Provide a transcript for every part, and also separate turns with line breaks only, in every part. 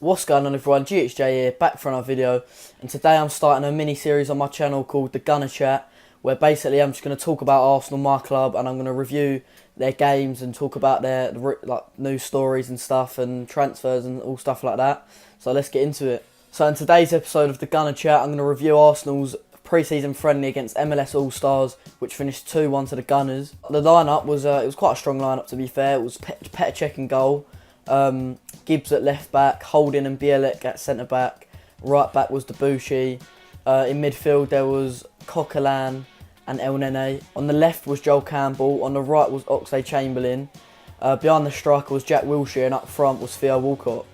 What's going on everyone, GHJ here, back for another video, and today I'm starting a mini-series on my channel called The Gunner Chat, where basically I'm just going to talk about Arsenal, my club, and I'm going to review their games and talk about their news stories and stuff, and transfers and all stuff like that. So let's get into it. So in today's episode of The Gunner Chat, I'm going to review Arsenal's pre-season friendly against MLS All-Stars, which finished 2-1 to the Gunners. The lineup was it was quite a strong lineup, to be fair. It was Petr Cech in goal, Gibbs at left back, Holding and Bielik at centre back. Right back was Debuchy. In midfield there was Coquelin and El Nene. On the left was Joel Campbell. On the right was Oxlade-Chamberlain. Behind the striker was Jack Wilshere, and up front was Theo Walcott.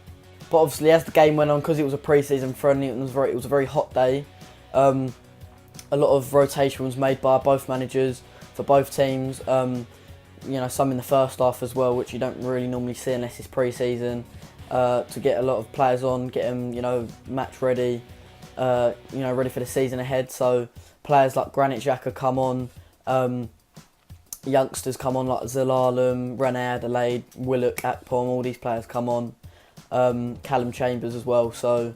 But obviously, as the game went on, because it was a pre-season friendly, it was a very hot day. A lot of rotation was made by both managers for both teams. You know, some in the first half as well, which you don't really normally see unless it's pre-season. To get a lot of players on, get them, you know, match ready, ready for the season ahead. So players like Granit Xhaka come on, youngsters come on like Zelalem, René Adelaide, Willock, Akpom, all these players come on. Callum Chambers as well. So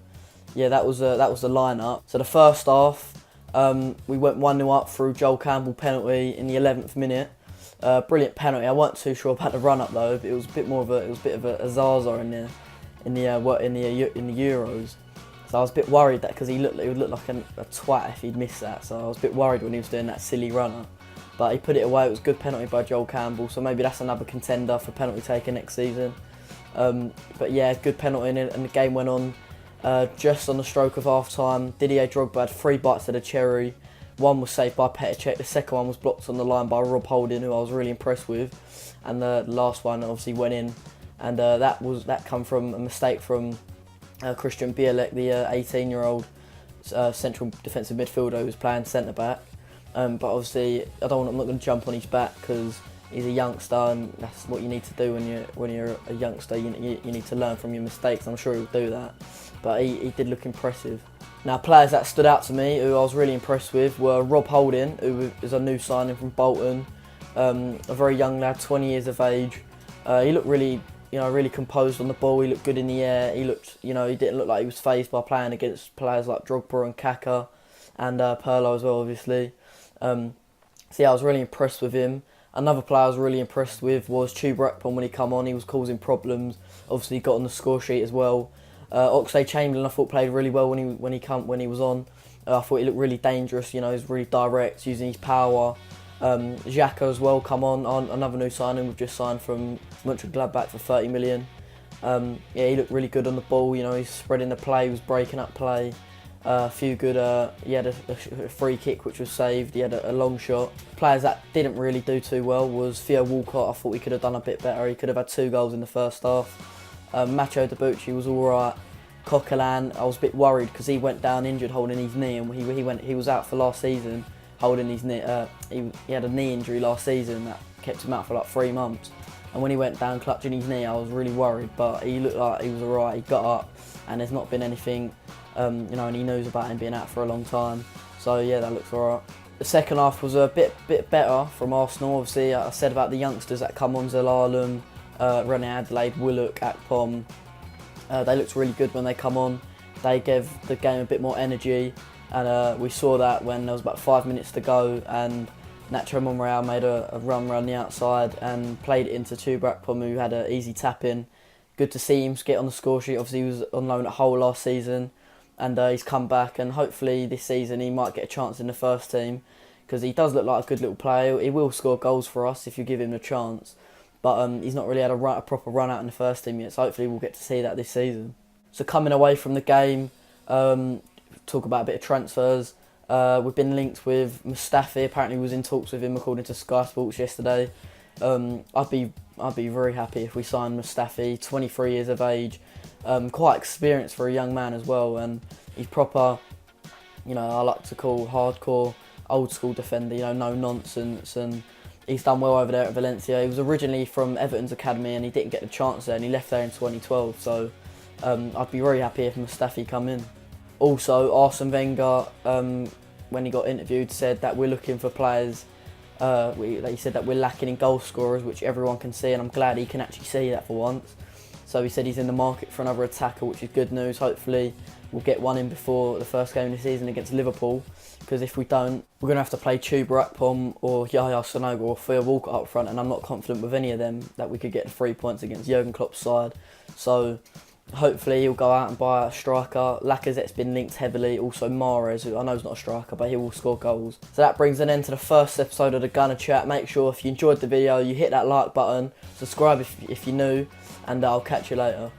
yeah, that was the lineup. So the first half, we went 1-0 up through Joel Campbell penalty in the 11th minute. Brilliant penalty. I wasn't too sure about the run up though. But it was a bit of a Zaza in the Euros. So I was a bit worried that because he would look like a twat if he'd missed that. So I was a bit worried when he was doing that silly runner. But he put it away. It was a good penalty by Joel Campbell. So maybe that's another contender for penalty taker next season. But yeah, good penalty, and the game went on. Just on the stroke of half time, Didier Drogba had 3 bites of the cherry. One was saved by Petr Cech, the second one was blocked on the line by Rob Holding, who I was really impressed with, and the last one obviously went in, and that come from a mistake from Christian Bielik, the 18-year-old central defensive midfielder who was playing centre back. But obviously, I'm not going to jump on his back because he's a youngster, and that's what you need to do when you're a youngster. You need to learn from your mistakes. I'm sure he'll do that, but he did look impressive. Now, players that stood out to me, who I was really impressed with, were Rob Holding, who is a new signing from Bolton, a very young lad, 20 years of age. He looked really composed on the ball. He looked good in the air. He didn't look like he was fazed by playing against players like Drogba and Kaka, and Pirlo as well, obviously. So yeah, I was really impressed with him. Another player I was really impressed with was Chuba Akpom when he come on. He was causing problems. Obviously, got on the score sheet as well. Oxlade-Chamberlain I thought played really well when he was on. I thought he looked really dangerous. You know, he's really direct, using his power. Xhaka as well come on another new signing. We've just signed from Mönchengladbach for 30 million. Yeah, he looked really good on the ball. You know, he's spreading the play, he was breaking up play. A few good. He had a free kick which was saved. He had a long shot. Players that didn't really do too well was Theo Walcott. I thought he could have done a bit better. He could have had 2 goals in the first half. Macho Debuchy was all right. Coquelin, I was a bit worried because he went down injured holding his knee, and he was out for last season holding his knee. He had a knee injury last season that kept him out for like 3 months. And when he went down clutching his knee, I was really worried. But he looked like he was alright. He got up, and there's not been anything. And he knows about him being out for a long time. So yeah, that looks alright. The second half was a bit better from Arsenal. Obviously, I said about the youngsters that come on, Zelalem, René Adelaide, Willock, Akpom. They looked really good when they come on. They gave the game a bit more energy, and we saw that when there was about 5 minutes to go, and Nacho Monreal made a run around the outside and played it into Chuba Akpom, who had an easy tap in. Good to see him get on the score sheet. Obviously, he was on loan at Hull last season, and he's come back, and hopefully this season he might get a chance in the first team, because he does look like a good little player. He will score goals for us if you give him the chance. But he's not really had a proper run out in the first team yet, so hopefully we'll get to see that this season. So coming away from the game, talk about a bit of transfers. We've been linked with Mustafi. Apparently, was in talks with him according to Sky Sports yesterday. I'd be very happy if we signed Mustafi. 23 years of age, quite experienced for a young man as well, and he's proper. You know, I like to call hardcore, old school defender. You know, no nonsense, and he's done well over there at Valencia. He was originally from Everton's academy, and he didn't get the chance there, and he left there in 2012. So I'd be very happy if Mustafi come in. Also, Arsene Wenger, when he got interviewed, said that we're looking for players. He said that we're lacking in goal scorers, which everyone can see, and I'm glad he can actually see that for once. So he said he's in the market for another attacker, which is good news. Hopefully we'll get one in before the first game of the season against Liverpool, because if we don't, we're going to have to play Chuba Akpom or Yaya Sanogo or Theo Walcott up front, and I'm not confident with any of them that we could get the 3 points against Jurgen Klopp's side. So hopefully he'll go out and buy a striker. Lacazette's been linked heavily. Also Mahrez, who I know is not a striker, but he will score goals. So that brings an end to the first episode of the Gunner Chat. Make sure if you enjoyed the video, you hit that like button, subscribe if you're new, and I'll catch you later.